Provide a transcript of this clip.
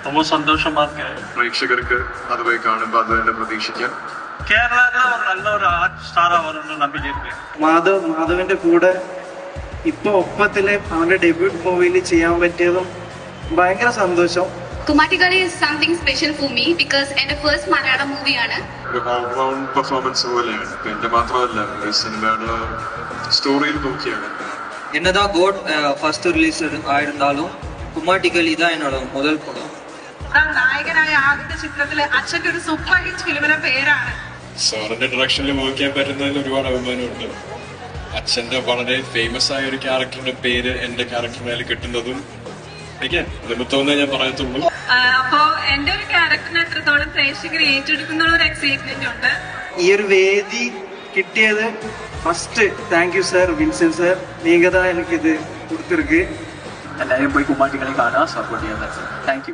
ரொம்ப சந்தோஷமா இருக்கு. പ്രേക്ഷകർക്ക് അത് പോയി കാണുമ്പോൾ അത് തന്നെ പ്രതീക്ഷിക്കാം. കേരളത്തിലെ ഒരു നല്ലൊരു ആർട്ട് സ്റ്റാറാ വരുമെന്ന് നമ്പിയിട്ടുണ്ട്. മാധവന്റെ കൂടെ ഇപ്പൊ ഒപ്പത്തില് അവന്റെ ഡെബ്യൂട്ട് മൂവിയിൽ ചെയ്യാൻ പറ്റിയതും ഭയങ്കര സന്തോഷം. കുമാട്ടിക്കളി is something special for me because എന്റെ ഫസ്റ്റ് മലയാളം മൂവിയാണ്. ഒരു ഓൾറൗണ്ട് പെർഫോമൻസ് പോലെയാണ്. എന്റെ മാത്രമല്ല, ഒരു സിനിമയുടെ സ്റ്റോറിയിൽ നോക്കിയാണ്. என்னதான் கோட் ஃபர்ஸ்ட் ரிலீஸ் ஆயிருந்தாலும் കുമാട്ടിക്കളി ഇതാ എന്നോട് മുതൽ പടം. നായകനായ ആദ്യത്തെ ചിത്രത്തിലെ അച്ഛന്റെ ഒരു സൂപ്പർ ഹിറ്റ് ഫിലിമിന്റെ പേരാണ്. സാറിന്റെ ഡയറക്ഷനിൽ വർക്ക് ചെയ്യാൻ പറ്റുന്നതിൽ ഒരുപാട് അഭിമാനമുണ്ട്. അച്ഛന്റെ വളരെ ഫേമസ് ആയ ഒരു ക്യാരക്ടറിന്റെ പേര് എന്റെ ക്യാരക്ടറിന് കിട്ടുന്നതും എനിക്ക് നിമിത്തമെന്നേ ഞാൻ പറയത്തുള്ളൂ. അപ്പോ എന്റെ ഒരു ക്യാരക്ടറിനെ എത്രത്തോളം പ്രേക്ഷകർ ഏറ്റെടുക്കുന്ന ഒരു എക്സൈറ്റ്മെന്റ് ഉണ്ട്. ഈ ഒരു വേദി കിട്ടിയത് first thank you sir, Vinson sir, നീങ്കതാ എനിക്കിത് കൊടുത്തിருக்கு. എല്ലാവരും പോയി കുമാട്ടിക്കളി കാണാൻ സപ്പോർട്ട് ചെയ്യാൻ. Thank U.